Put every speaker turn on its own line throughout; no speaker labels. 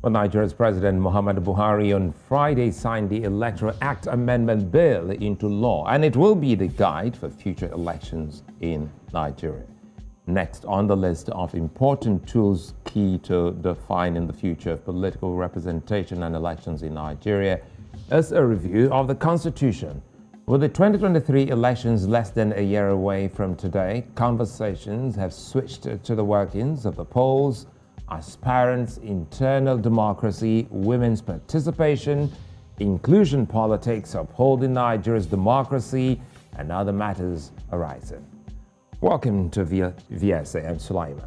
Well, Nigeria's President Muhammadu Buhari on Friday signed the Electoral Act Amendment Bill into law, and it will be the guide for future elections in Nigeria. Next on the list of important tools key to defining the future of political representation and elections in Nigeria is a review of the Constitution. With the 2023 elections less than a year away from today, conversations have switched to the workings of the polls, aspirants' internal democracy, women's participation, inclusion politics, upholding Nigeria's democracy, and other matters arising. Welcome to VSA. I'm Sulaiman.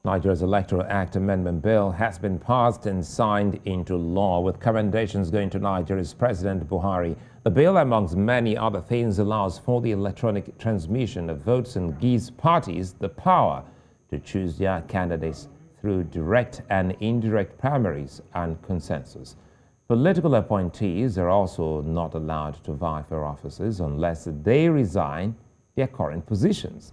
Nigeria's Electoral Act Amendment Bill has been passed and signed into law, with commendations going to Nigeria's President Buhari. The bill, amongst many other things, allows for the electronic transmission of votes and gives parties the power to choose their candidates through direct and indirect primaries and consensus. Political appointees are also not allowed to vie for offices unless they resign their current positions.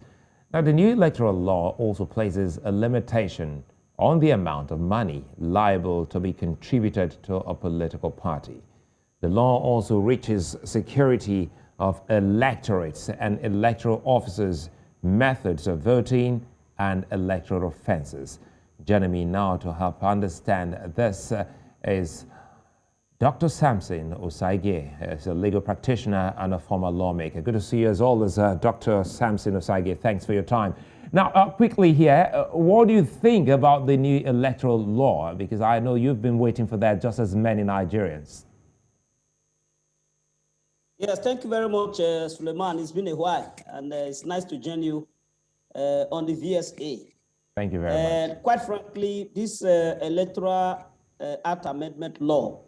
Now, the new electoral law also places a limitation on the amount of money liable to be contributed to a political party. The law also reaches security of electorates and electoral officers, methods of voting, and electoral offenses. Joining me now to help understand this is Dr. Samson R.Osagie, is a legal practitioner and a former lawmaker. Good to see you as always, Dr. Samson R.Osagie. Thanks for your time. Now, quickly here, what do you think about the new electoral law? Because I know you've been waiting for that just as many Nigerians.
Yes, thank you very much, Sulaiman. It's been a while, and it's nice to join you on the VSA.
Thank you very much.
Quite frankly, this Electoral Act Amendment Law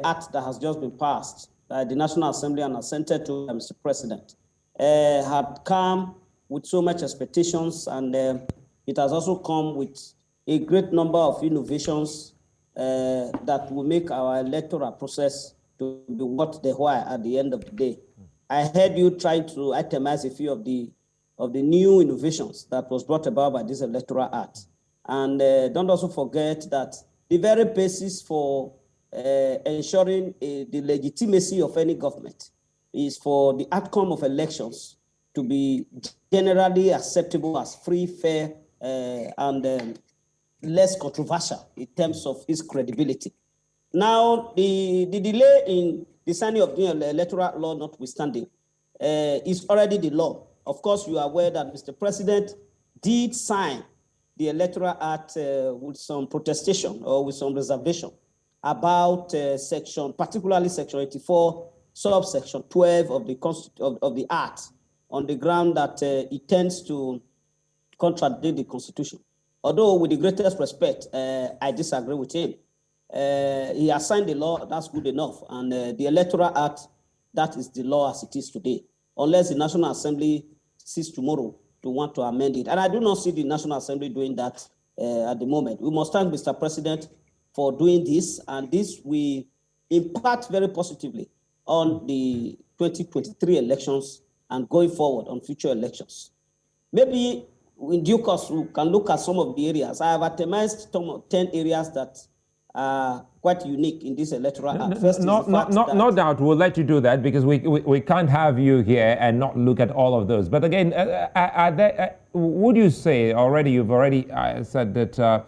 Act that has just been passed by the National Assembly and assented to Mr. President had come with so much expectations, and it has also come with a great number of innovations that will make our electoral process to be worth the while at the end of the day. I heard you try to itemize a few of the new innovations that was brought about by this Electoral Act. And don't also forget that the very basis for ensuring the legitimacy of any government is for the outcome of elections to be generally acceptable as free, fair, and less controversial in terms of its credibility. Now, the delay in the signing of the electoral law notwithstanding is already the law. Of course, you are aware that Mr. President did sign the Electoral Act with some protestation or with some reservation about particularly section 84, subsection 12 of the Act, on the ground that it tends to contradict the Constitution. Although, with the greatest respect, I disagree with him. He has signed the law, that's good enough. And the Electoral Act, that is the law as it is today, unless the National Assembly sees tomorrow to want to amend it. And I do not see the National Assembly doing that at the moment. We must thank Mr. President for doing this, and this will impact very positively on the 2023 elections and going forward on future elections. Maybe in due course, we can look at some of the areas. I have itemized 10 areas that are quite unique in this Electoral Act. First,
no doubt, we'll let you do that because we can't have you here and not look at all of those. But again, would you say you've already said that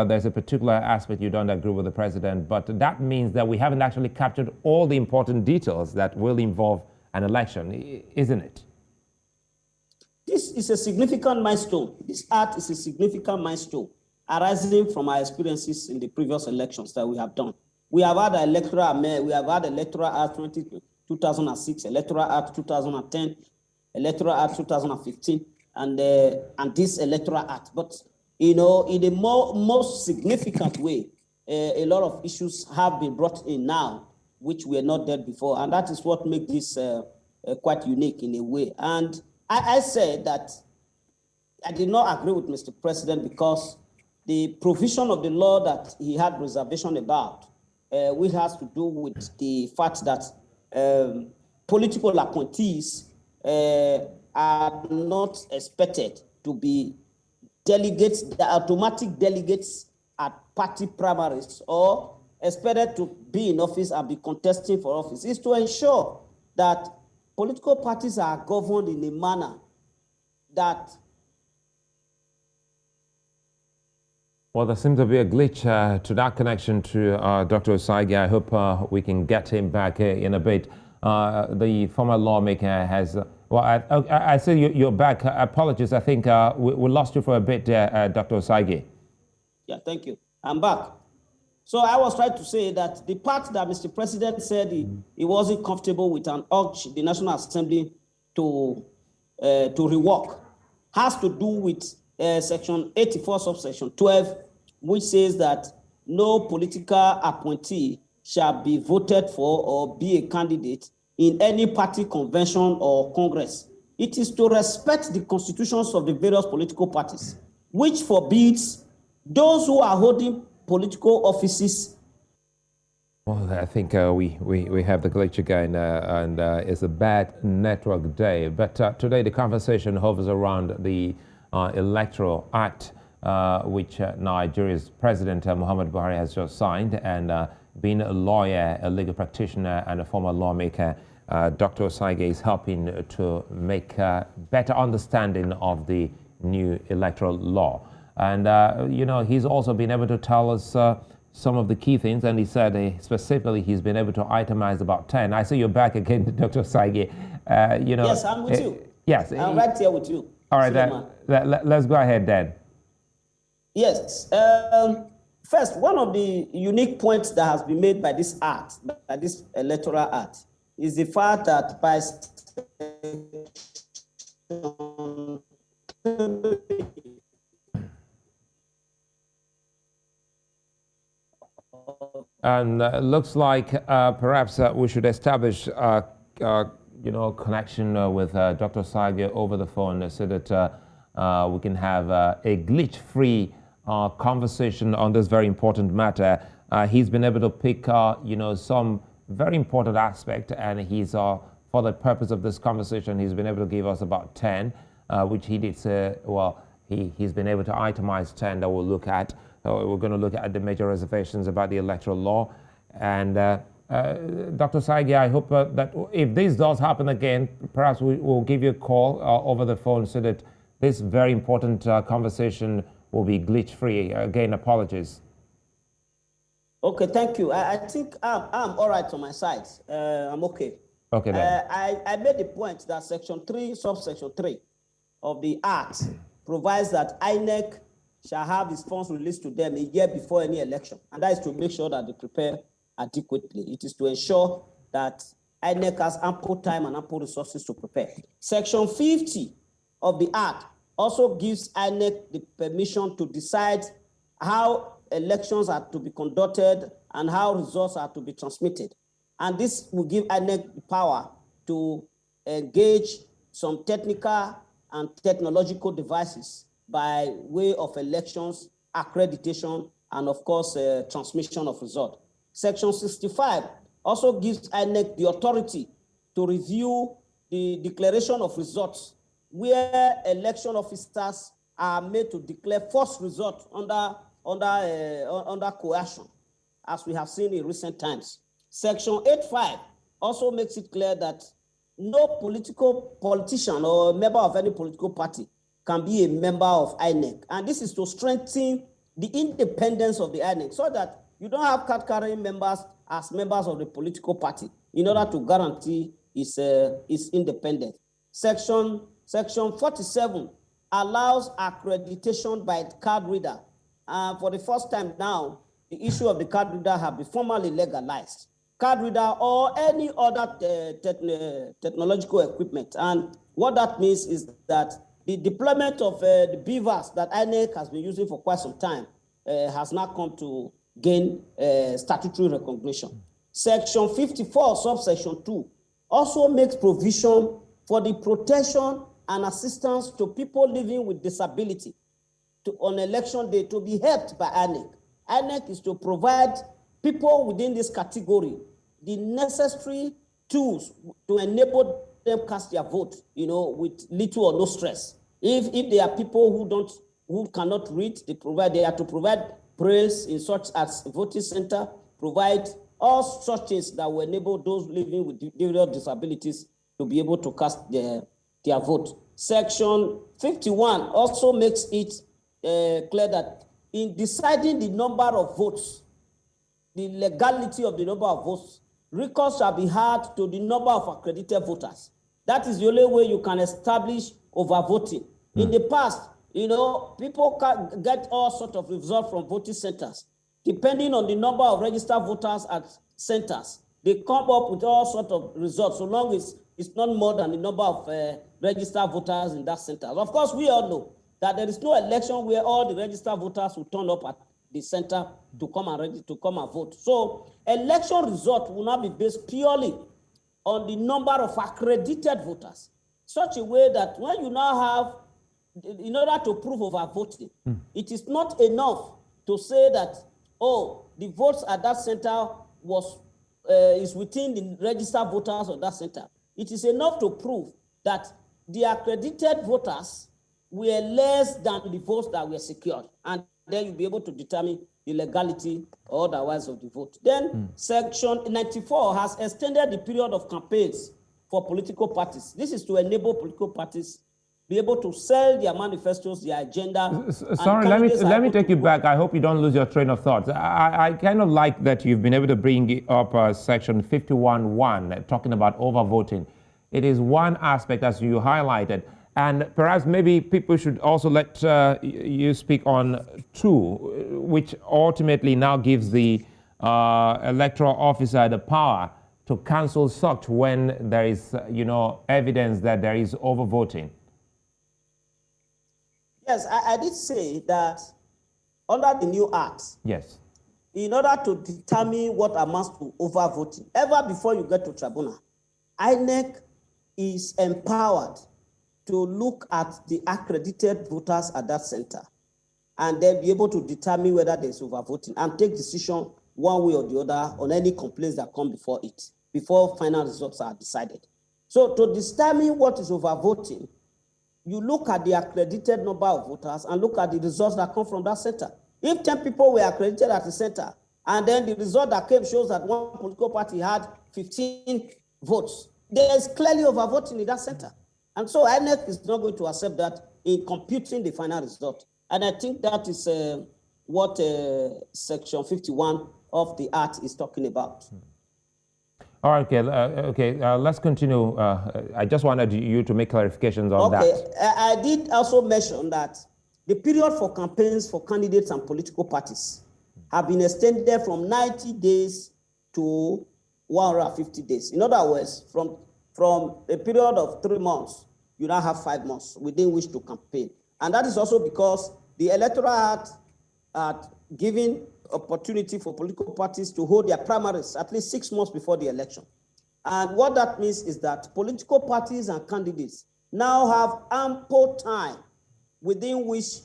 there's a particular aspect you don't agree with the president, but that means that we haven't actually captured all the important details that will involve an election, isn't it?
This is a significant milestone. This act is a significant milestone arising from our experiences in the previous elections that we have done. We have had Electoral Act 2006, Electoral Act 2010, Electoral Act 2015, and this Electoral Act. But in a most significant way, a lot of issues have been brought in now which were not there before. And that is what makes this quite unique in a way. And I said that I did not agree with Mr. President because the provision of the law that he had reservation about, which has to do with the fact that political appointees are not expected to be delegates, the automatic delegates at party primaries, or expected to be in office and be contesting for office, is to ensure that political parties are governed in a manner that.
Well, there seems to be a glitch to that connection to Dr. Osagie. I hope we can get him back in a bit. The former lawmaker has, I see you're back. Apologies, I think we lost you for a bit there, Dr. Osagie.
Yeah, thank you. I'm back. So I was trying to say that the part that Mr. President said he wasn't comfortable with and urged the National Assembly to rework has to do with Section 84, subsection 12, which says that no political appointee shall be voted for or be a candidate in any party convention or congress. It is to respect the constitutions of the various political parties, which forbids those who are holding political offices.
Well, I think we have the glitch again, and it's a bad network day. But today the conversation hovers around the Electoral Act, which Nigeria's President Muhammadu Buhari has just signed, and being a lawyer, a legal practitioner, and a former lawmaker, Dr. Osagie is helping to make better understanding of the new electoral law. And, he's also been able to tell us some of the key things, and he said specifically he's been able to itemize about 10. I see you're back again, Dr. Osagie.
Yes, I'm with you.
Yes.
I'm right here with you.
All right, let's go ahead then.
Yes. First, one of the unique points that has been made by this act, by this electoral act, is the fact that by
and looks like perhaps we should establish connection with Dr. Osagie over the phone so that we can have a glitch-free conversation on this very important matter. He's been able to pick, some very important aspect, and he's, for the purpose of this conversation, he's been able to give us about 10, which he did say, he's been able to itemize 10 that we'll look at. We're going to look at the major reservations about the electoral law. And Dr. Osagie, I hope that if this does happen again, perhaps we'll give you a call over the phone so that this very important conversation will be glitch-free. Again, apologies.
Okay, thank you. I think I'm all right on my side. I'm okay.
Okay, then.
I made the point that Section 3, subsection 3 of the Act provides that INEC shall have its funds released to them a year before any election. And that is to make sure that they prepare adequately. It is to ensure that INEC has ample time and ample resources to prepare. Section 50 of the Act also gives INEC the permission to decide how elections are to be conducted and how results are to be transmitted. And this will give INEC the power to engage some technical and technological devices by way of elections, accreditation, and of course, transmission of result. Section 65 also gives INEC the authority to review the declaration of results where election officers are made to declare false results under coercion, as we have seen in recent times. Section 85 also makes it clear that no politician or member of any political party can be a member of INEC. And this is to strengthen the independence of the INEC so that you don't have card-carrying members as members of the political party in order to guarantee its independence. Section 47 allows accreditation by card reader. For the first time now, the issue of the card reader have been formally legalized. Card reader or any other technological equipment. And what that means is that the deployment of the beavers that INEC has been using for quite some time has now come to gain statutory recognition. Section 54, subsection 2, also makes provision for the protection and assistance to people living with disability on election day to be helped by INEC. INEC is to provide people within this category the necessary tools to enable them cast their vote, with little or no stress. If there are people who cannot read, they have to provide brailles in such as voting center, provide all such things that will enable those living with various disabilities to be able to cast their vote. Section 51 also makes it clear that in deciding the number of votes, the legality of the number of votes, recourse shall be had to the number of accredited voters. That is the only way you can establish overvoting. In the past, people can get all sorts of results from voting centers. Depending on the number of registered voters at centers, they come up with all sorts of results, so long as it's not more than the number of registered voters in that center. Of course, we all know that there is no election where all the registered voters will turn up at the center to come and vote. So election result will not be based purely on the number of accredited voters, such a way that when you now have, in order to prove overvoting, it is not enough to say that, the votes at that center is within the registered voters of that center. It is enough to prove that the accredited voters were less than the votes that were secured, and then you'll be able to determine the legality or otherwise of the vote. Then Section 94 has extended the period of campaigns for political parties. This is to enable political parties be able to sell their manifestos, their agenda.
Sorry, let me take you back. I hope you don't lose your train of thought. I kind of like that you've been able to bring up Section 51(1), talking about overvoting. It is one aspect, as you highlighted. And perhaps maybe people should also let you speak on 2, which ultimately now gives the electoral officer the power to cancel such when there is, evidence that there is overvoting.
Yes, I did say that under the new act,
yes,
in order to determine what amounts to overvoting, ever before you get to tribunal, INEC is empowered to look at the accredited voters at that center and then be able to determine whether there's overvoting and take decision one way or the other on any complaints that come before it, before final results are decided. So to determine what is overvoting, you look at the accredited number of voters and look at the results that come from that center. If 10 people were accredited at the center, and then the result that came shows that one political party had 15 votes, there is clearly overvoting in that center. And so INEC is not going to accept that in computing the final result. And I think that is what Section 51 of the Act is talking about.
All right, let's continue. I just wanted you to make clarifications on that.
Okay, I did also mention that the period for campaigns for candidates and political parties have been extended from 90 days to 150 days. In other words, from a period of 3 months, you now have 5 months within which to campaign. And that is also because the Electoral Act had given opportunity for political parties to hold their primaries at least 6 months before the election. And what that means is that political parties and candidates now have ample time within which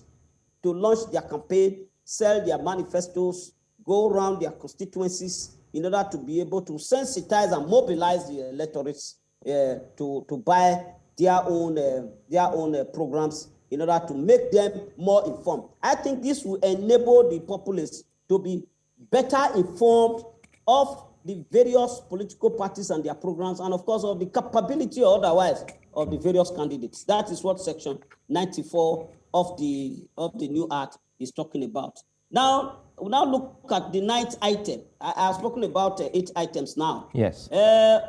to launch their campaign, sell their manifestos, go around their constituencies in order to be able to sensitize and mobilize the electorates to buy their own programs in order to make them more informed. I think this will enable the populace to be better informed of the various political parties and their programs, and of course of the capability or otherwise of the various candidates. That is what Section 94 of the new Act is talking about. Now, we'll now look at the 9th item. I have spoken about 8 items now.
Yes.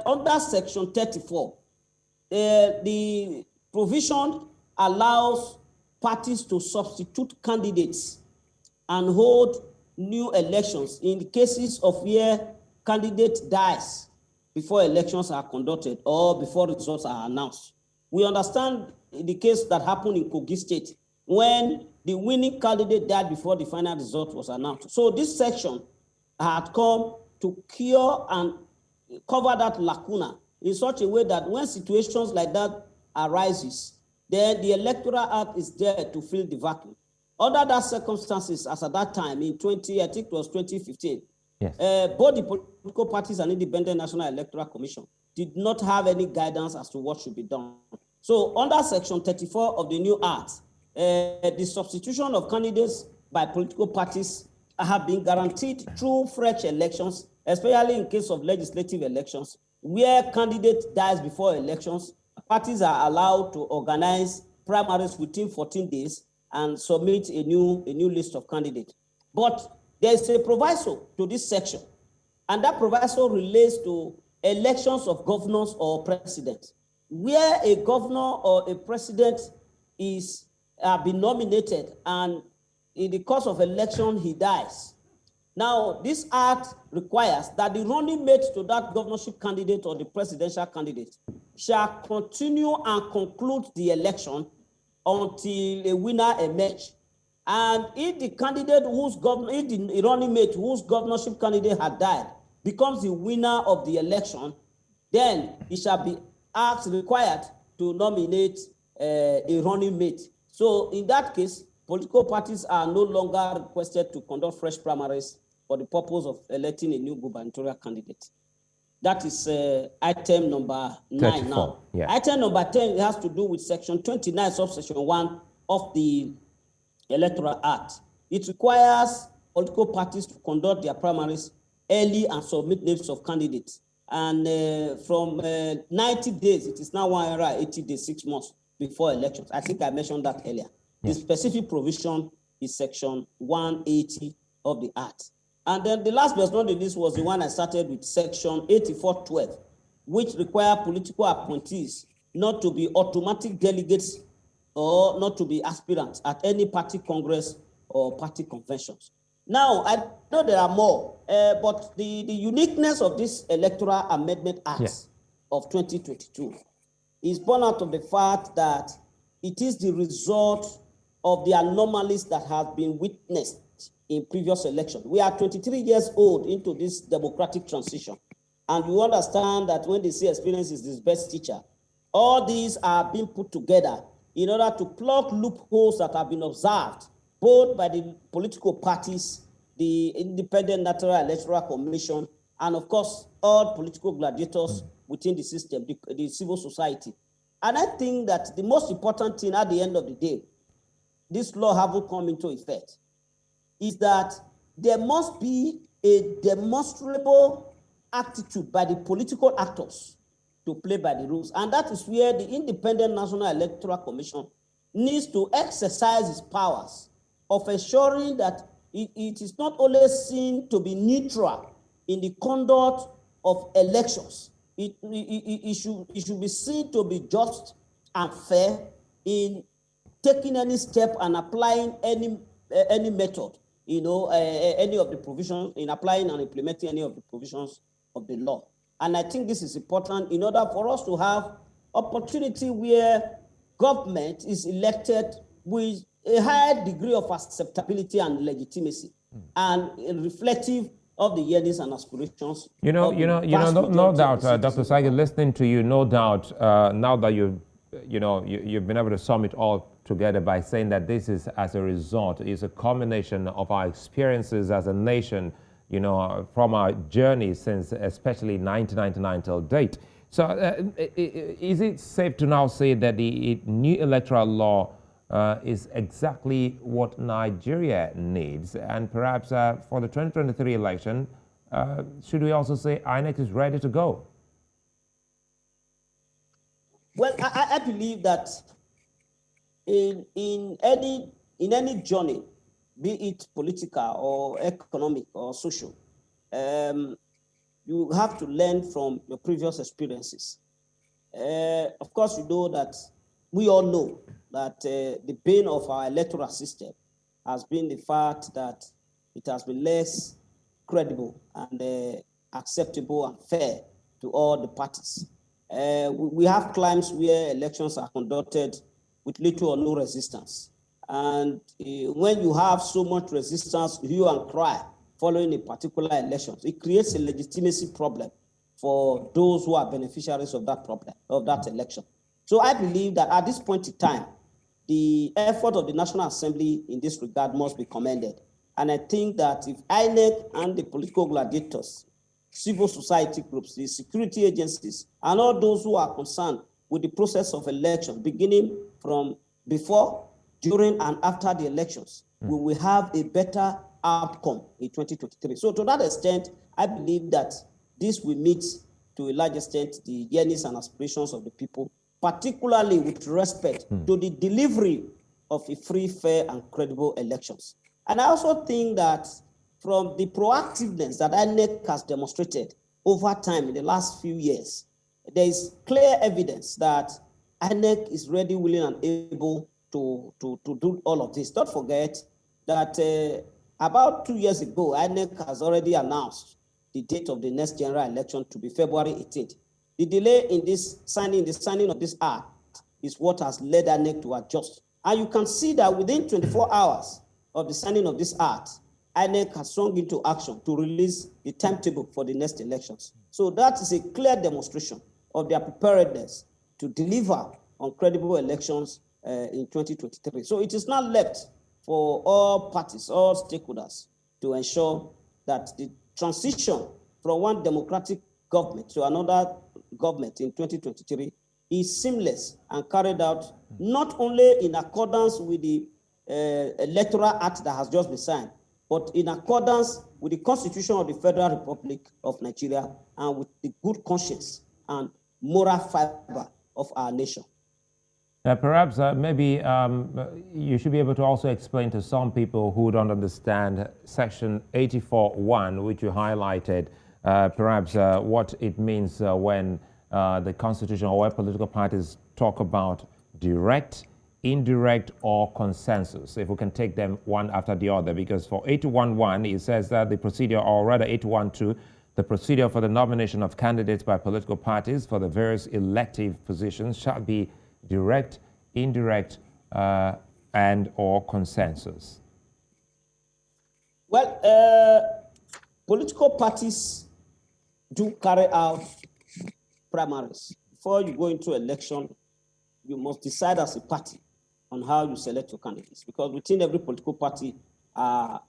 Under Section 34, the provision allows parties to substitute candidates and hold new elections in the cases of where candidate dies before elections are conducted or before results are announced. We understand the case that happened in Kogi State when the winning candidate died before the final result was announced. So this section had come to cure and cover that lacuna in such a way that when situations like that arises, then the Electoral Act is there to fill the vacuum. Under that circumstances, as at that time in I think it was 2015,
yes.
Both the political parties and Independent National Electoral Commission did not have any guidance as to what should be done. So under Section 34 of the new Act, the substitution of candidates by political parties have been guaranteed through fresh elections, especially in case of legislative elections, where candidate dies before elections. Parties are allowed to organize primaries within 14 days and submit a new list of candidates. But there is a proviso to this section, and that proviso relates to elections of governors or presidents, where a governor or a president is been nominated and in the course of election he dies. Now, this act requires that the running mate to that governorship candidate or the presidential candidate shall continue and conclude the election until a winner emerges. And if the candidate if the running mate whose governorship candidate had died becomes the winner of the election, then he shall be required to nominate a running mate. So in that case, political parties are no longer requested to conduct fresh primaries for the purpose of electing a new gubernatorial candidate. That is item number 9 now.
Yeah.
Item number 10 has to do with Section 29, subsection 1 of the Electoral Act. It requires political parties to conduct their primaries early and submit names of candidates. And from 90 days, it is now 180 days, 6 months before elections. I think I mentioned that earlier. Yes. The specific provision is Section 180 of the Act. And then the last but not the least was the one I started with, Section 8412, which require political appointees not to be automatic delegates or not to be aspirants at any party congress or party conventions. Now, I know there are more, but the uniqueness of this Electoral Amendment Act of 2022 is born out of the fact that it is the result of the anomalies that have been witnessed in previous elections. We are 23 years old into this democratic transition, and you understand that when they say experience is the best teacher, all these are being put together in order to plug loopholes that have been observed both by the political parties, the Independent National Electoral Commission, and of course, all political gladiators within the system, the civil society. And I think that the most important thing at the end of the day, this law haven't come into effect, is that there must be a demonstrable attitude by the political actors to play by the rules. And that is where the Independent National Electoral Commission needs to exercise its powers of ensuring that it is not only seen to be neutral in the conduct of elections, it should be seen to be just and fair in taking any step and applying any method, any of the provisions, in applying and implementing any of the provisions of the law. And I think this is important in order for us to have opportunity where government is elected with a higher degree of acceptability and legitimacy, and reflective of the yearnings and aspirations.
No doubt, Dr. Osagie, listening to you, no doubt, now that you've been able to sum it all together by saying that this is, as a result, is a combination of our experiences as a nation, from our journey since especially 1999 till date. So is it safe to now say that the new electoral law is exactly what Nigeria needs? And perhaps for the 2023 election, should we also say INEC is ready to go?
Well, I believe that in any journey, be it political or economic or social, you have to learn from your previous experiences. Of course, we all know that the bane of our electoral system has been the fact that it has been less credible and acceptable and fair to all the parties. We have climes where elections are conducted with little or no resistance. And when you have so much resistance, hue and cry, following a particular election. It creates a legitimacy problem for those who are beneficiaries of that problem, of that election. So I believe that at this point in time, the effort of the National Assembly in this regard must be commended. And I think that if INEC and the political gladiators, civil society groups, the security agencies, and all those who are concerned with the process of election, beginning from before, during, and after the elections, we will have a better outcome in 2023. So to that extent, I believe that this will meet to a large extent the yearnings and aspirations of the people, particularly with respect to the delivery of a free, fair, and credible elections. And I also think that from the proactiveness that INEC has demonstrated over time in the last few years, there is clear evidence that INEC is ready, willing, and able to do all of this. Don't forget that about 2 years ago, INEC has already announced the date of the next general election to be February 18th. The delay in this signing, the signing of this act is what has led INEC to adjust. And you can see that within 24 hours of the signing of this act, INEC has swung into action to release the timetable for the next elections. So that is a clear demonstration of their preparedness to deliver on credible elections in 2023. So it is now left for all parties, all stakeholders, to ensure that the transition from one democratic government to another government in 2023 is seamless and carried out not only in accordance with the Electoral Act that has just been signed, but in accordance with the Constitution of the Federal Republic of Nigeria and with the good conscience and moral fiber of our nation.
Perhaps maybe you should be able to also explain to some people who don't understand Section 84(1), which you highlighted, perhaps what it means when the Constitution or where political parties talk about direct, indirect, or consensus, if we can take them one after the other, because for 81(1), it says that the procedure, or rather 81(2), the procedure for the nomination of candidates by political parties for the various elective positions shall be direct, indirect, and or consensus.
Well, political parties do carry out primaries. Before you go into election, you must decide as a party on how you select your candidates, because within every political party are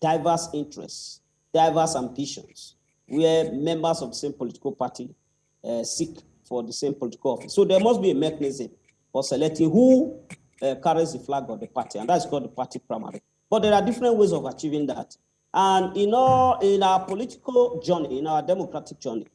diverse interests, diverse ambitions, where members of the same political party seek for the same political office. So there must be a mechanism for selecting who carries the flag of the party, and that's called the party primary. But there are different ways of achieving that. And in our political journey, in our democratic journey,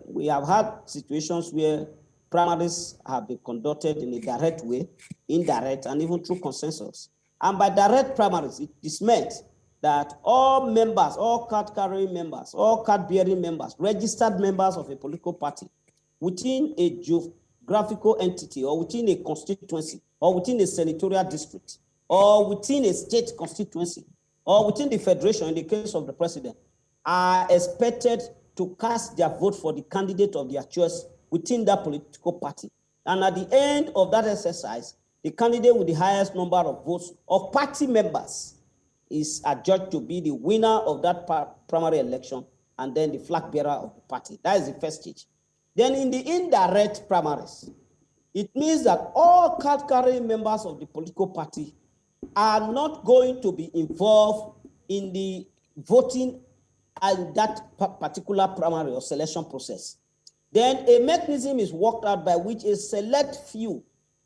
we have had situations where primaries have been conducted in a direct way, indirect, and even through consensus. And by direct primaries, it is meant that all members, all card-carrying members, all card-bearing members, registered members of a political party within a geographical entity or within a constituency or within a senatorial district or within a state constituency or within the federation, in the case of the president, are expected to cast their vote for the candidate of their choice within that political party. And at the end of that exercise, the candidate with the highest number of votes of party members is adjudged to be the winner of that primary election and then the flag bearer of the party. That is the first stage. Then in the indirect primaries, it means that all card-carrying members of the political party are not going to be involved in the voting and that particular primary or selection process. Then a mechanism is worked out by which a select few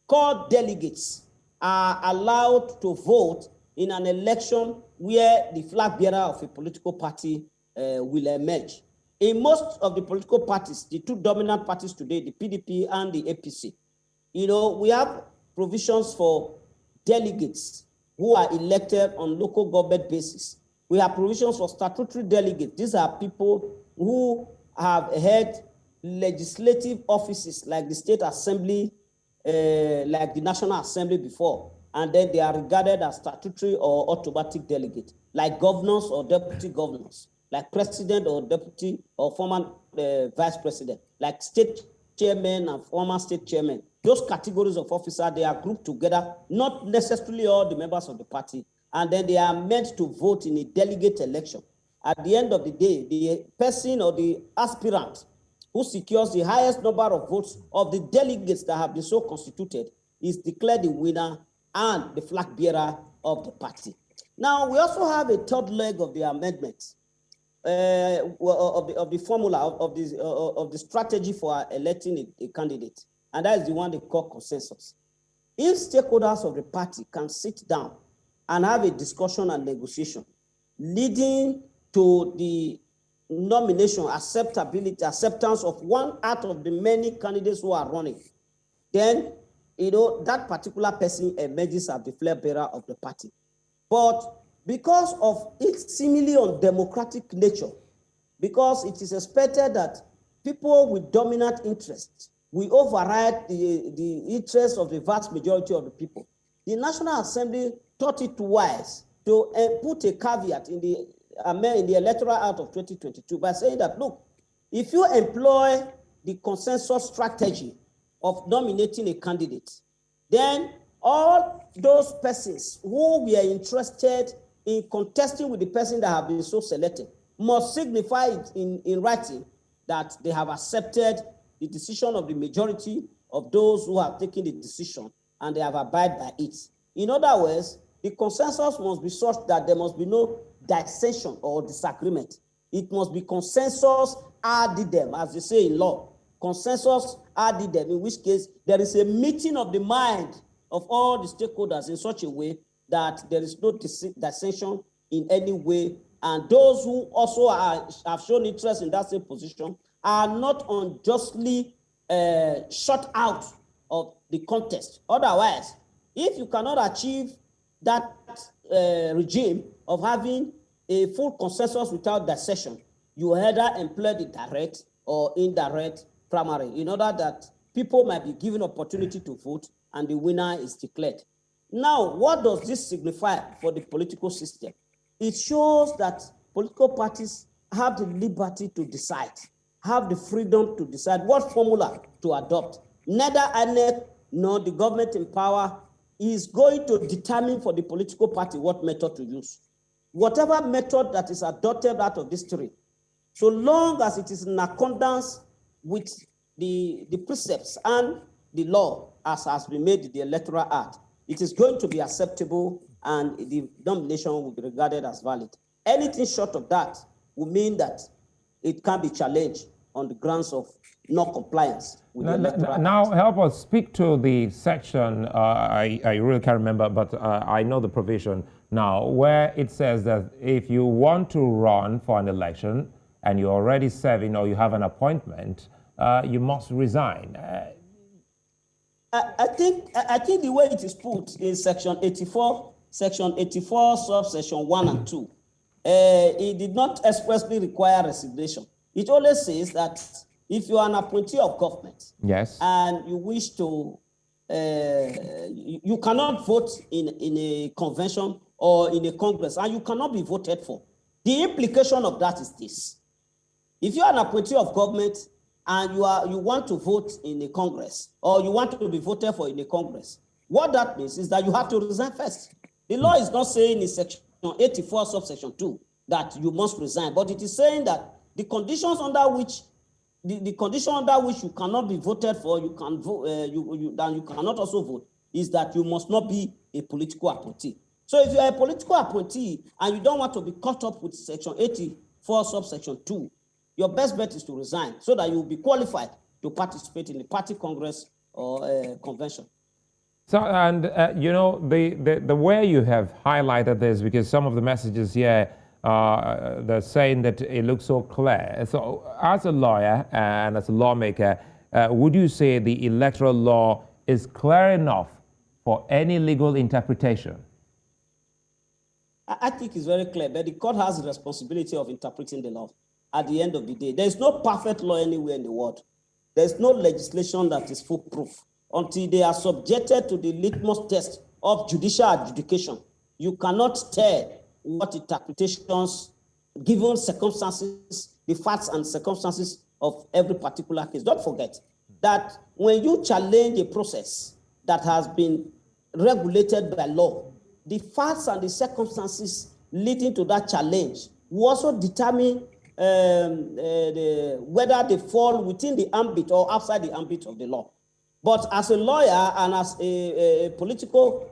called delegates are allowed to vote in an election where the flag bearer of a political party will emerge. In most of the political parties, the two dominant parties today, the PDP and the APC, we have provisions for delegates who are elected on local government basis. We have provisions for statutory delegates. These are people who have held legislative offices like the State Assembly, like the National Assembly before, and then they are regarded as statutory or automatic delegates, like governors or deputy governors, like president or deputy or former vice president, like state chairman and former state chairman. Those categories of officers, they are grouped together, not necessarily all the members of the party, and then they are meant to vote in a delegate election. At the end of the day, the person or the aspirant who secures the highest number of votes of the delegates that have been so constituted is declared the winner and the flag bearer of the party. Now, we also have a third leg of the amendments, of the formula, of the strategy for electing a candidate, and that is the one they call consensus. If stakeholders of the party can sit down and have a discussion and negotiation leading to the nomination, acceptance of one out of the many candidates who are running, then that particular person emerges as the flag bearer of the party. But because of its seemingly undemocratic nature, because it is expected that people with dominant interests will override the interests of the vast majority of the people, the National Assembly thought it wise to put a caveat in the Electoral Act of 2022 by saying that, look, if you employ the consensus strategy of nominating a candidate, then all those persons who were interested in contesting with the person that have been so selected must signify it in writing that they have accepted the decision of the majority of those who have taken the decision and they have abided by it. In other words, the consensus must be such that there must be no dissension or disagreement. It must be consensus ad idem, as they say in law. Consensus ad idem, in which case there is a meeting of the mind of all the stakeholders in such a way that there is no dissension in any way, and those who also have shown interest in that same position are not unjustly shut out of the contest. Otherwise, if you cannot achieve that regime of having a full consensus without dissension, you either employ the direct or indirect primary in order that people might be given opportunity to vote and the winner is declared. Now, what does this signify for the political system? It shows that political parties have the liberty to decide, have the freedom to decide what formula to adopt. Neither INEC nor the government in power is going to determine for the political party what method to use. Whatever method that is adopted out of this three, so long as it is in accordance with the precepts and the law as has been made in the Electoral Act, it is going to be acceptable and the nomination will be regarded as valid. Anything short of that will mean that it can be challenged on the grounds of non-compliance with the Electoral Act.
Now, help us speak to the section, I really can't remember, but I know the provision now, where it says that if you want to run for an election and you're already serving or you have an appointment, you must resign.
I think the way it is put in section 84, subsection 1 and 2, it did not expressly require resignation. It only says that if you are an appointee of government,
yes,
and you wish to, you cannot vote in a convention or in a congress, and you cannot be voted for. The implication of that is this: if you are an appointee of government and you want to vote in a congress, or you want to be voted for in a congress, what that means is that you have to resign first. The law is not saying in section 84, subsection 2, that you must resign, but it is saying that the conditions under which the condition under which you cannot be voted for, you can vote, then you cannot also vote, is that you must not be a political appointee. So if you are a political appointee and you don't want to be caught up with section 84, subsection 2, your best bet is to resign so that you will be qualified to participate in the party congress or convention.
So, and the way you have highlighted this, because some of the messages here, they're saying that it looks so clear. So as a lawyer and as a lawmaker, would you say the electoral law is clear enough for any legal interpretation?
I think it's very clear, but the court has the responsibility of interpreting the law. At the end of the day, there's no perfect law anywhere in the world. There's no legislation that is foolproof until they are subjected to the litmus test of judicial adjudication. You cannot tell what interpretations, given circumstances, the facts and circumstances of every particular case. Don't forget that when you challenge a process that has been regulated by law, the facts and the circumstances leading to that challenge will also determine whether they fall within the ambit or outside the ambit of the law. But as a lawyer and as a political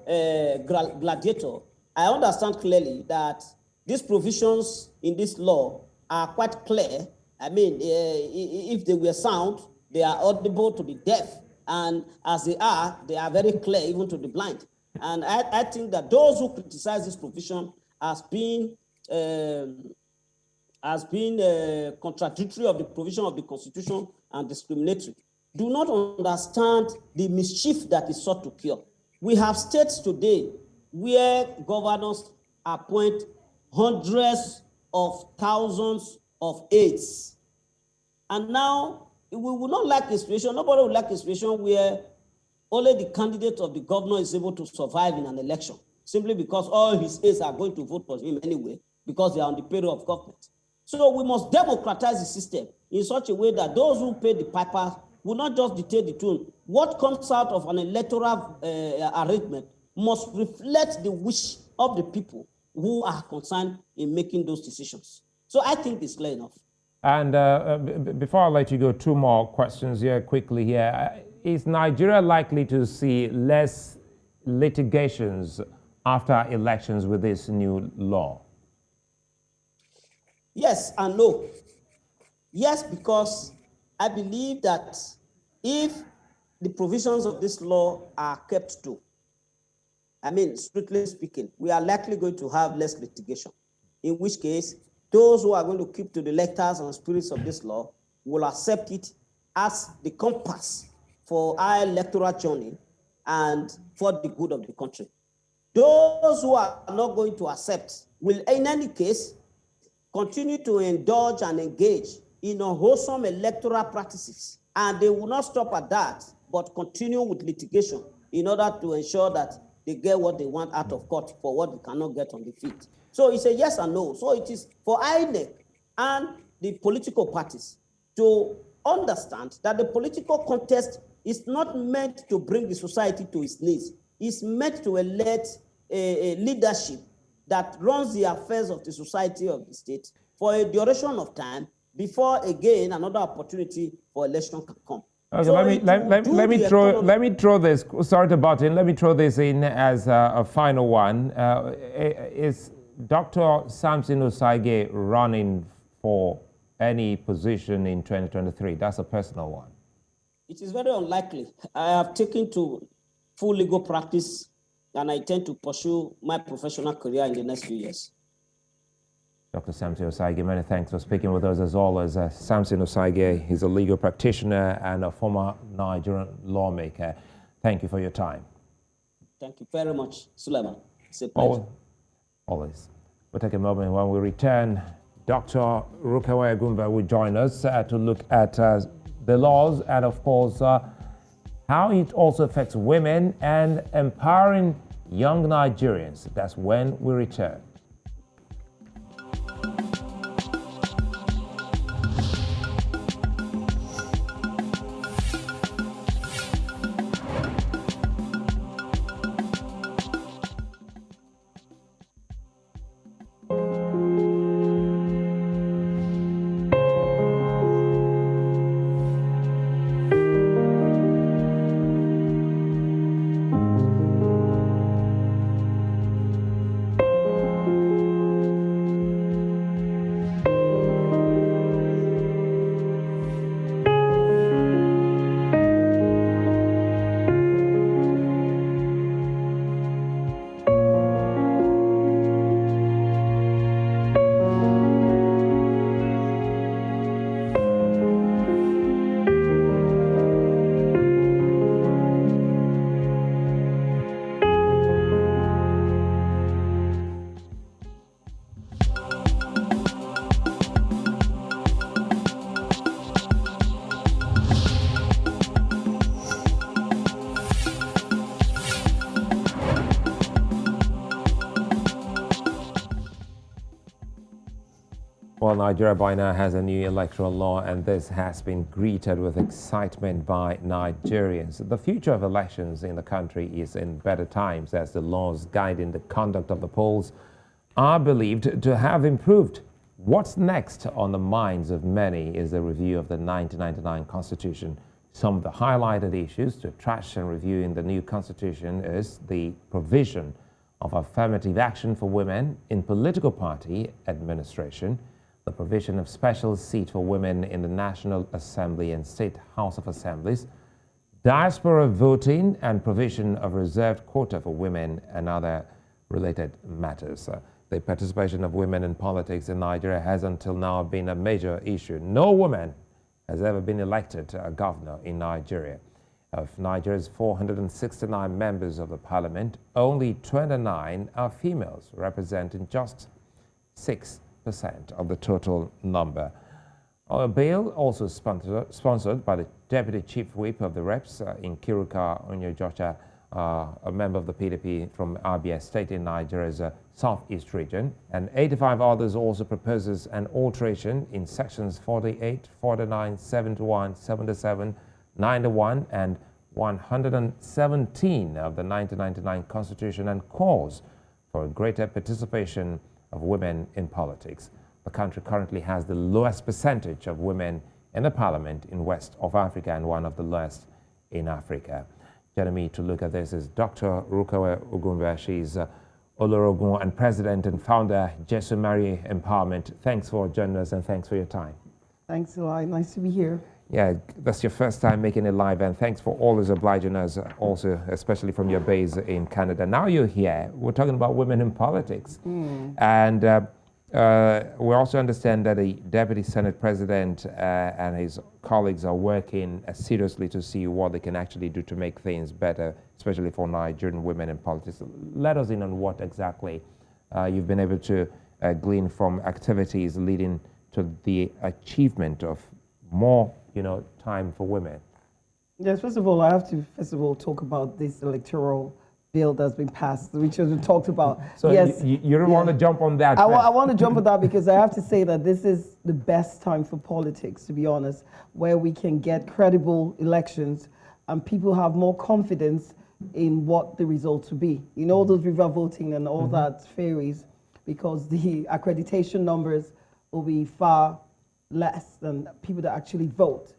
gladiator, I understand clearly that these provisions in this law are quite clear. I mean, if they were sound, they are audible to the deaf. And as they are very clear even to the blind. And I think that those who criticize this provision as being contradictory of the provision of the Constitution and discriminatory do not understand the mischief that is sought to cure. We have states today where governors appoint hundreds of thousands of aides. And now we will not like a situation, nobody will like a situation where only the candidate of the governor is able to survive in an election, simply because all his aides are going to vote for him anyway, because they are on the payroll of government. So we must democratize the system in such a way that those who pay the piper will not just dictate the tune. What comes out of an electoral arrangement must reflect the wish of the people who are concerned in making those decisions. So I think it's clear enough.
And before I let you go, two more questions here quickly here. Is Nigeria likely to see less litigations after elections with this new law?
Yes and no. Yes, because I believe that if the provisions of this law are kept to, I mean, strictly speaking, we are likely going to have less litigation, in which case those who are going to keep to the letters and spirits of this law will accept it as the compass for our electoral journey and for the good of the country. Those who are not going to accept will, in any case, continue to indulge and engage in unwholesome electoral practices. And they will not stop at that, but continue with litigation in order to ensure that they get what they want out of court for what they cannot get on the field. So it's a yes and no. So it is for INEC and the political parties to understand that the political contest is not meant to bring the society to its knees. It's meant to elect a leadership that runs the affairs of the society of the state for a duration of time before, again, another opportunity for election can come.
Okay,
so
let me throw this. Sorry to butt in. Let me throw this in as a final one. Is Dr. Samson Aledeh running for any position in 2023? That's a personal one.
It is very unlikely. I have taken to full legal practice, and I intend to pursue my professional career in the next few years.
Dr. Samson Aledeh, many thanks for speaking with us as always. Samson Aledeh, he's a legal practitioner and a former Nigerian lawmaker. Thank you for your time.
Thank you very much, Sulaiman. It's a pleasure.
Always. We'll take a moment. When we return, Dr. Rukevwe Ugwumba will join us to look at the laws and, of course, how it also affects women and empowering young Nigerians. That's when we return. Well, Nigeria by now has a new electoral law, and this has been greeted with excitement by Nigerians. The future of elections in the country is in better times, as the laws guiding the conduct of the polls are believed to have improved. What's next on the minds of many is a review of the 1999 Constitution. Some of the highlighted issues to trash and review in the new Constitution is the provision of affirmative action for women in political party administration, the provision of special seat for women in the National Assembly and State House of Assemblies, diaspora voting, and provision of reserved quota for women and other related matters. The participation of women in politics in Nigeria has until now been a major issue. No woman has ever been elected a governor in Nigeria. Of Nigeria's 469 members of the parliament, only 29 are females, representing just 6% of the total number. A bill also sponsored by the Deputy Chief Whip of the Reps in Kiruka, Onyejocha, a member of the PDP from Abia State in Nigeria's southeast region, and 85 others also proposes an alteration in sections 48, 49, 71, 77, 91, and 117 of the 1999 Constitution, and calls for a greater participation of women in politics. The country currently has the lowest percentage of women in the parliament in West of Africa and one of the lowest in Africa. Joining me to look at this is Dr. Rukevwe Ugwumba. She's Olorogun and president and founder, Jesu Empowerment. Thanks for joining us and thanks for your time.
Thanks a lot. Nice to be here.
Yeah, that's your first time making it live, and thanks for always obliging us, also, especially from your base in Canada. Now you're here, we're talking about women in politics. And we also understand that the Deputy Senate President and his colleagues are working seriously to see what they can actually do to make things better, especially for Nigerian women in politics. Let us in on what exactly you've been able to glean from activities leading to the achievement of more, time for women.
Yes, first of all, I have to talk about this electoral bill that's been passed, which we talked about.
So
yes,
you don't want to jump on that?
I want to jump on that because I have to say that this is the best time for politics, to be honest, where we can get credible elections and people have more confidence in what the results will be. Those river voting and all that varies because the accreditation numbers will be far less than people that actually vote.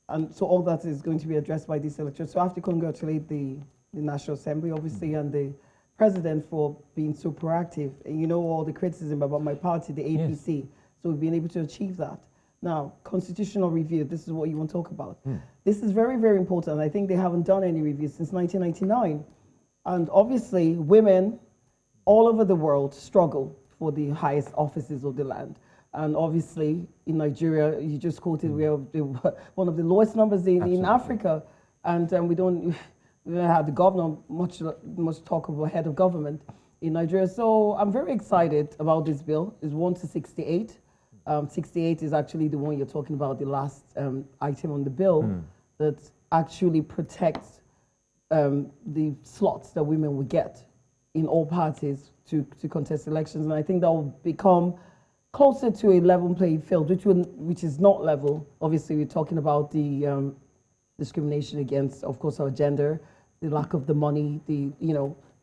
And so all that is going to be addressed by this election. So I have to congratulate the National Assembly, obviously, and the president for being so proactive. And all the criticism about my party, the APC. Yes. So we've been able to achieve that. Now, constitutional review, this is what you want to talk about. This is very, very important. I think they haven't done any review since 1999. And obviously, women all over the world struggle for the highest offices of the land. And obviously, in Nigeria, you just quoted, we have one of the lowest numbers in Africa. And we don't have the governor, much talk about head of government in Nigeria. So I'm very excited about this bill. It's 1 to 68. 68 is actually the one you're talking about, the last item on the bill that actually protects the slots that women will get in all parties to contest elections. And I think that will become closer to a level playing field, which is not level. Obviously, we're talking about the discrimination against, of course, our gender, the lack of the money, the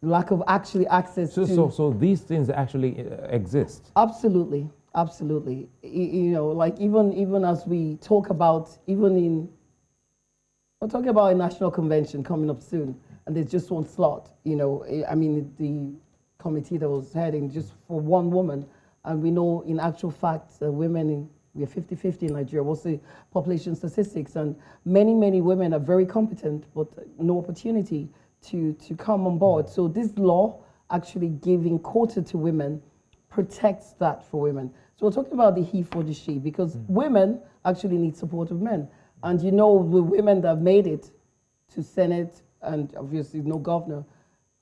lack of actually access to. So
these things actually exist.
Absolutely, absolutely. Like even as we talk about, we're talking about a national convention coming up soon, and there's just one slot. The committee that was heading just for one woman. And we know, in actual fact, women, we are 50-50 in Nigeria. What's the population statistics? And many, many women are very competent, but no opportunity to come on board. So this law actually giving quota to women protects that for women. So we're talking about the he for the she, because women actually need support of men. And the women that have made it to Senate and obviously no governor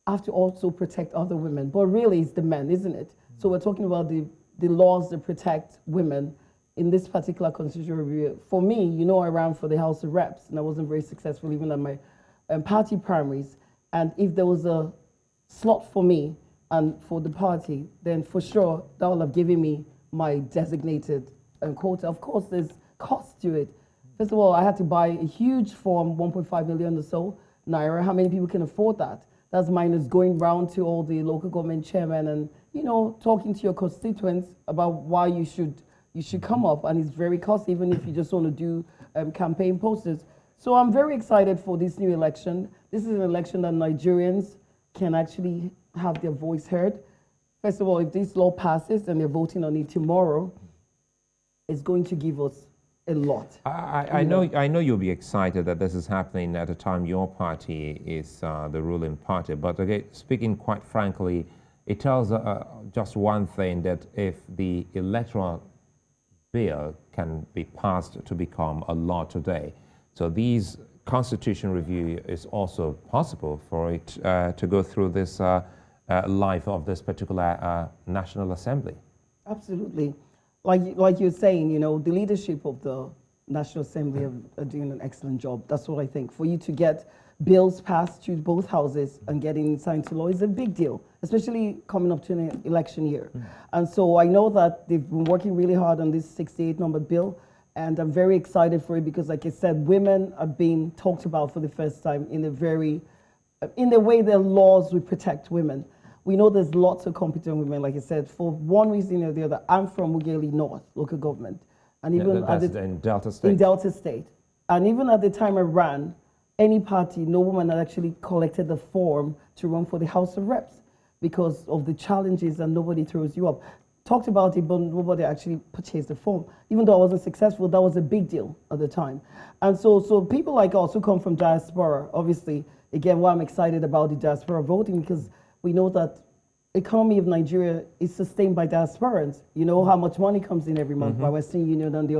have to also protect other women. But really, it's the men, isn't it? So we're talking about the laws that protect women in this particular constitutional review. For me, I ran for the House of Reps, and I wasn't very successful even at my party primaries. And if there was a slot for me and for the party, then for sure that will have given me my designated quota. Of course, there's cost to it. First of all, I had to buy a huge form, 1.5 million or so naira. How many people can afford that? That's minus going round to all the local government chairmen and, you know, talking to your constituents about why you should come up. And it's very costly, even if you just want to do campaign posters. So I'm very excited for this new election. This is an election that Nigerians can actually have their voice heard. First of all, if this law passes and they're voting on it tomorrow, it's going to give us a lot.
I know you'll be excited that this is happening at a time your party is the ruling party. But again, speaking quite frankly, it tells just one thing, that if the electoral bill can be passed to become a law today, so these constitution review is also possible for it to go through this life of this particular National Assembly.
Absolutely. Like you're saying, you know, the leadership of the National Assembly are doing an excellent job. That's what I think. For you to get bills passed through both houses and getting signed to law is a big deal, especially coming up to an election year. And so I know that they've been working really hard on this 68 number bill, and I'm very excited for it because, like I said, women are being talked about for the first time in the way the laws will protect women. We know there's lots of competent women, like I said, for one reason or the other. I'm from Ugwumba North, local government. And even
in Delta State.
In Delta State. And even at the time I ran, any party, no woman had actually collected the form to run for the House of Reps because of the challenges and nobody throws you up. Talked about it, but nobody actually purchased the form. Even though I wasn't successful, that was a big deal at the time. And so people like us who come from diaspora, obviously, again, why I'm excited about the diaspora voting, because we know that economy of Nigeria is sustained by diasporans. You know how much money comes in every month by Western Union and the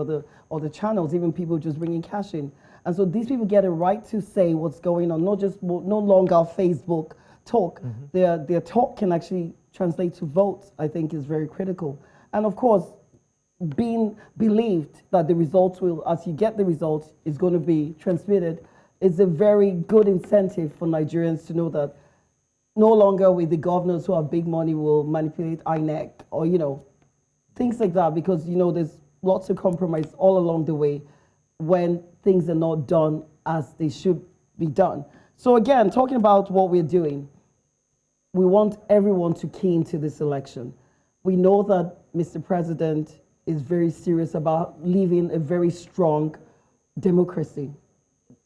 other channels, even people just bringing cash in. And so these people get a right to say what's going on, no longer Facebook talk. Their talk can actually translate to votes, I think is very critical. And of course, being believed that the results will, as you get the results, is going to be transmitted, is a very good incentive for Nigerians to know that no longer with the governors who have big money will manipulate INEC or, you know, things like that, because, you know, there's lots of compromise all along the way when things are not done as they should be done. So again, talking about what we're doing, we want everyone to key into this election. We know that Mr. President is very serious about leaving a very strong democracy,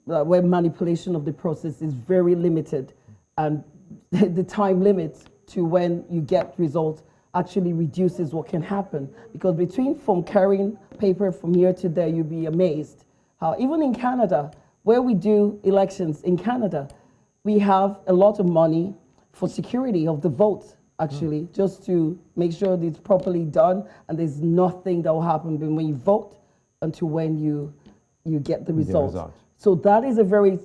where manipulation of the process is very limited, and the time limit to when you get results actually reduces what can happen. Because from carrying paper from here to there, you'll be amazed how even in Canada, where we do elections in Canada, we have a lot of money for security of the vote, actually, just to make sure that it's properly done and there's nothing that will happen when you vote until when you get the results. So that is a very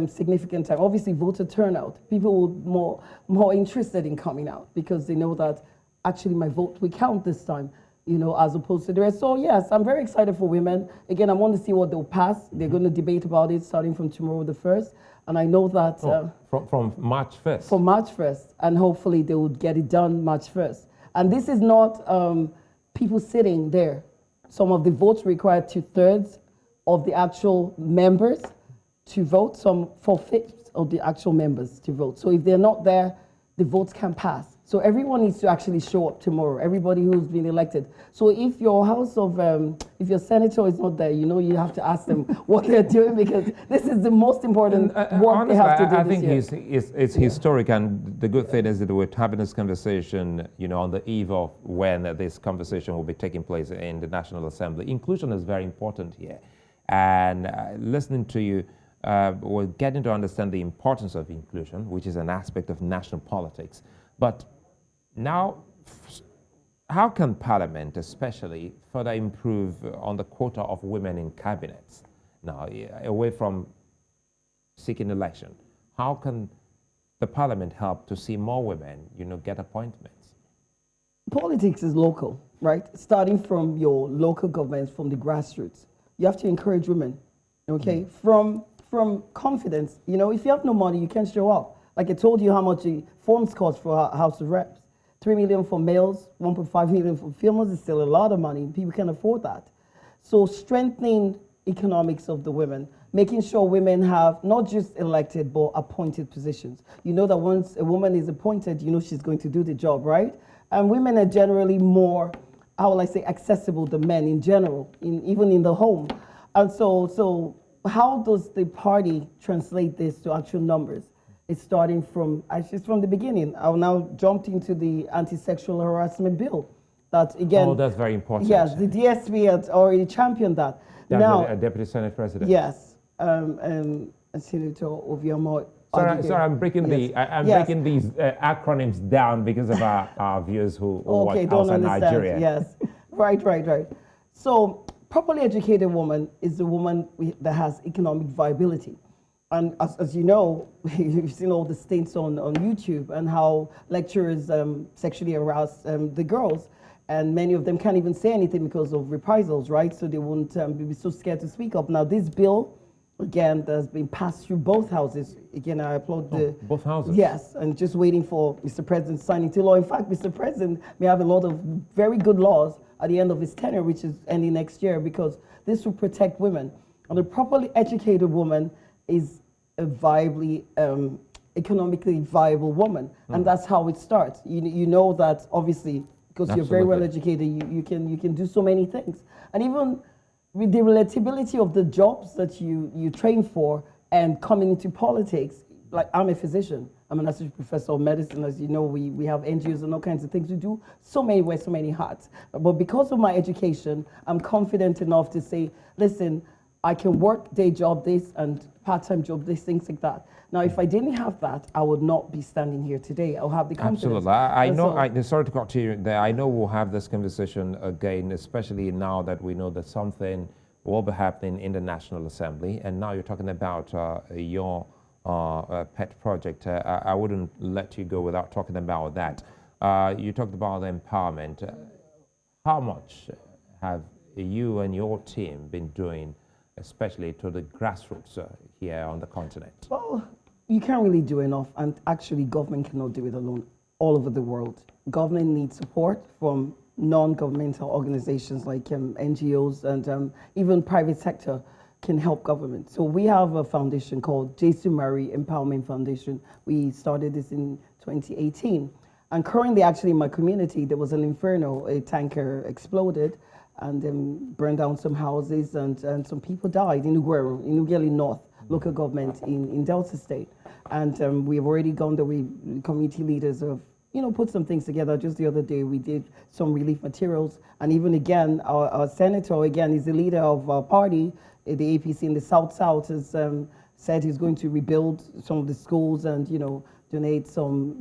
significant time. Obviously, voter turnout. People will more interested in coming out because they know that actually my vote will count this time, you know, as opposed to the rest. So yes, I'm very excited for women. Again, I want to see what they'll pass. They're going to debate about it starting from tomorrow the 1st. And I know that...
from March 1st?
From March 1st. And hopefully they will get it done March 1st. And this is not people sitting there. Some of the votes require 2/3 of the actual members to vote, some 4/5 of the actual members to vote. So if they're not there, the votes can pass. So everyone needs to actually show up tomorrow, everybody who's been elected. So if your if your senator is not there, you know, you have to ask them what they're doing, because this is the most important work honestly, they have to do
I
this
think
year.
it's historic, and the good thing is that we're having this conversation, you know, on the eve of when this conversation will be taking place in the National Assembly. Inclusion is very important here. And listening to you, we're getting to understand the importance of inclusion, which is an aspect of national politics. But now, how can Parliament especially further improve on the quota of women in cabinets? Now, away from seeking election, how can the Parliament help to see more women, you know, get appointments?
Politics is local, right? Starting from your local governments, from the grassroots. You have to encourage women, okay? From confidence. You know, if you have no money, you can't show up. Like I told you how much the forms cost for House of Reps. 3 million for males, 1.5 million for females is still a lot of money. People can afford that. So strengthening economics of the women, making sure women have not just elected but appointed positions. You know that once a woman is appointed, you know she's going to do the job, right? And women are generally more, how will I say, accessible than men in general, even in the home. And so how does the party translate this to actual numbers? It's starting from, actually from the beginning. I've now jumped into the anti-sexual harassment bill. That again,
oh, that's very important.
Yes, the DSP has already championed that.
That's
now,
a Deputy Senate President.
yes, Senator Oviamo.
Sorry, I'm breaking breaking these acronyms down because of our viewers who watch outside Nigeria.
Yes, right. So, properly educated woman is the woman that has economic viability. And as you know, you've seen all the stints on YouTube and how lecturers sexually harass the girls. And many of them can't even say anything because of reprisals, right? So they won't be so scared to speak up. Now, this bill, again, that has been passed through both houses. Again, I applaud
both houses?
Yes, and just waiting for Mr. President signing into law. In fact, Mr. President may have a lot of very good laws at the end of his tenure, which is ending next year, because this will protect women. And a properly educated woman is a viably, economically viable woman. And that's how it starts. You know that, obviously, because you're very well educated, you can do so many things. And even with the relatability of the jobs that you train for and coming into politics, like I'm a physician, I'm an associate professor of medicine, as you know, we have NGOs and all kinds of things to do, wear so many hats. But because of my education, I'm confident enough to say, listen, I can work day job this and part-time job this, things like that. Now, if I didn't have that, I would not be standing here today. I'll have the confidence.
Absolutely. I know, sorry to cut you there. I know we'll have this conversation again, especially now that we know that something will be happening in the National Assembly. And now you're talking about your pet project. I wouldn't let you go without talking about that. You talked about empowerment. How much have you and your team been doing, especially to the grassroots here on the continent?
Well, you can't really do enough, and actually government cannot do it alone all over the world. Government needs support from non-governmental organizations like NGOs, and even private sector can help government. So we have a foundation called Jesu Empowerment Foundation. We started this in 2018. And currently, actually, in my community, there was an inferno. A tanker exploded and burned down some houses, and some people died in Ugwumba North, local government in Delta State. And we've already gone the way, community leaders have, put some things together. Just the other day, we did some relief materials. And even again, our senator, again, is the leader of our party, the APC in the South, has said he's going to rebuild some of the schools and, donate some,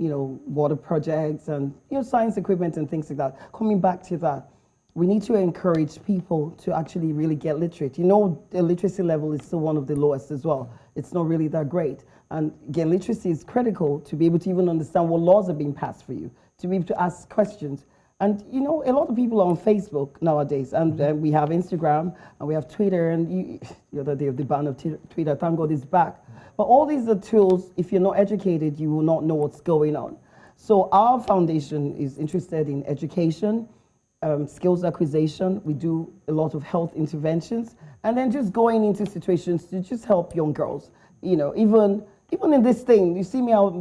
water projects and, science equipment and things like that. Coming back to that, we need to encourage people to actually really get literate. The literacy level is still one of the lowest as well. It's not really that great. And again, literacy is critical to be able to even understand what laws are being passed for you, to be able to ask questions. And a lot of people are on Facebook nowadays, and we have Instagram, and we have Twitter, and the other day of the ban of Twitter, thank God it's back. But all these are tools. If you're not educated, you will not know what's going on. So our foundation is interested in education, skills acquisition. We do a lot of health interventions, and then just going into situations to just help young girls. Even in this thing, you see me out,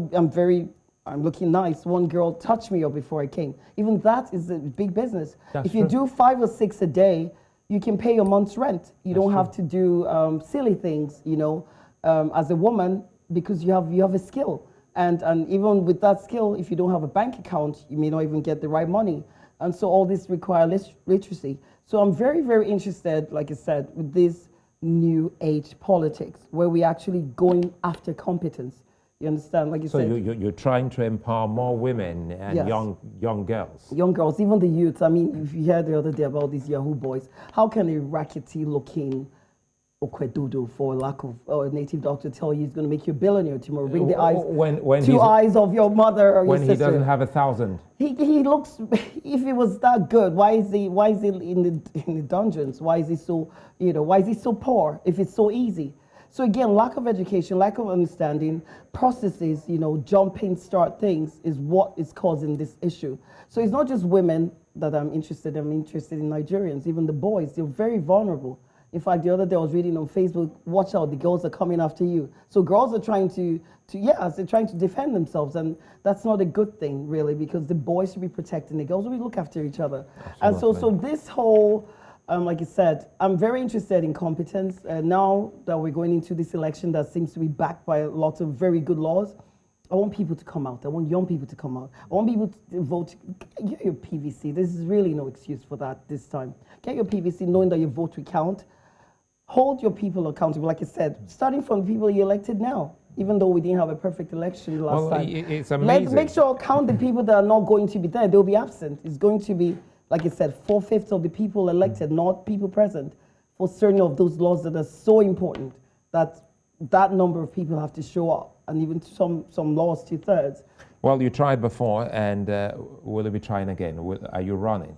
I'm looking nice. One girl touched me up before I came. Even that is a big business. If you do 5 or 6 a day, you can pay your month's rent. You don't have to do silly things, as a woman, because you have a skill. And even with that skill, if you don't have a bank account, you may not even get the right money. And so all this requires literacy. So I'm very, very interested, like I said, with this new age politics, where we're actually going after competence. You understand? Like you said.
So you're trying to empower more women and
Yes.
young girls.
Young girls, even the youth. I mean, if you heard the other day about these Yahoo boys, how can a rackety-looking Okwedodo, for lack of a native doctor, tell you he's going to make you a billionaire tomorrow? Bring the eyes of your mother or your sister.
When he doesn't have 1,000.
He looks. If he was that good, why is he in the dungeons? Why is he so Why is he so poor? If it's so easy. So again, lack of education, lack of understanding, processes, jumping start things is what is causing this issue. So it's not just women that I'm interested in Nigerians, even the boys, they're very vulnerable. In fact, the other day I was reading on Facebook, watch out, the girls are coming after you. So girls are trying they're trying to defend themselves, and that's not a good thing, really, because the boys should be protecting the girls. We look after each other. Absolutely. And so this whole, like I said, I'm very interested in competence. Now that we're going into this election that seems to be backed by lots of very good laws, I want people to come out. I want young people to come out. I want people to vote. Get your PVC. There's really no excuse for that this time. Get your PVC knowing that your vote will count. Hold your people accountable, like I said, starting from the people you elected now, even though we didn't have a perfect election last time.
It's amazing.
Make sure count the people that are not going to be there. They'll be absent. It's going to be, like I said, 4/5 of the people elected, not people present, for certain of those laws that are so important that number of people have to show up, and even some laws 2/3.
Well, you tried before, and will you be trying again? Are you running?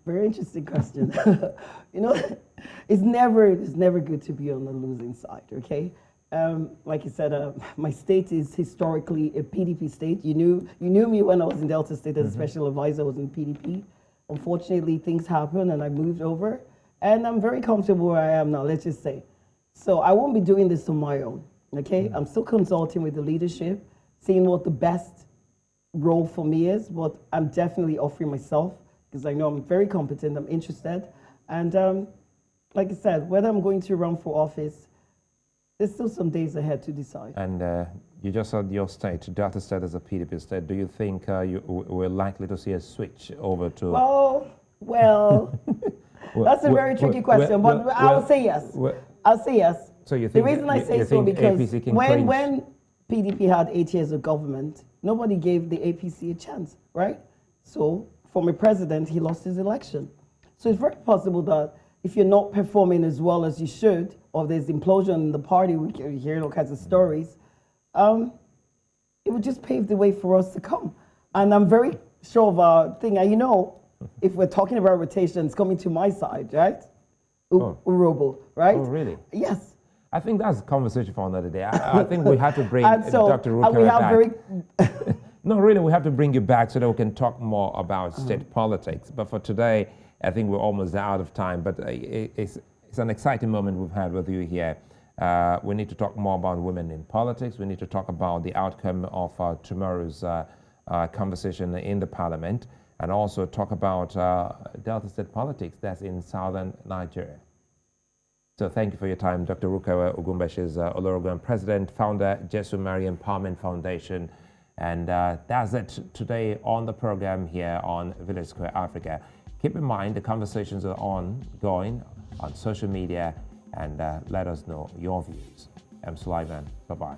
Very interesting question. It's never good to be on the losing side, okay? Like you said, my state is historically a PDP state. You knew me when I was in Delta State as a special advisor. I was in PDP. Unfortunately, things happened and I moved over. And I'm very comfortable where I am now, let's just say. So I won't be doing this on my own, okay? I'm still consulting with the leadership, seeing what the best role for me is, but I'm definitely offering myself because I know I'm very competent, I'm interested. And like I said, whether I'm going to run for office, there's still some days ahead to decide.
And you just said your state, Delta State as a PDP state. Do you think we're likely to see a switch over to...
Well, that's a very tricky question, but I'll say yes. I'll say yes.
So you think
the reason I say so because when PDP had 8 years of government, nobody gave the APC a chance, right? So from a president, he lost his election. So it's very possible that if you're not performing as well as you should, or there's implosion in the party, we hear all kinds of stories, it would just pave the way for us to come. And I'm very sure of our thing. And if we're talking about rotation, it's coming to my side, right? Urobo, right?
Oh, really?
Yes.
I think that's a conversation for another day. I think we have to bring Dr. Rukevwe back. No, really, we have to bring you back so that we can talk more about state politics. But for today, I think we're almost out of time. But it's an exciting moment we've had with you here. We need to talk more about women in politics. We need to talk about the outcome of tomorrow's conversation in the parliament, and also talk about Delta State politics that's in southern Nigeria. So thank you for your time, Dr. Rukevwe Ugwumba. She's Olorogun President, founder, Jesu Mary Empowerment Foundation. And that's it today on the program here on Village Square Africa. Keep in mind the conversations are ongoing on social media, and let us know your views. I'm Sulaiman. Bye-bye.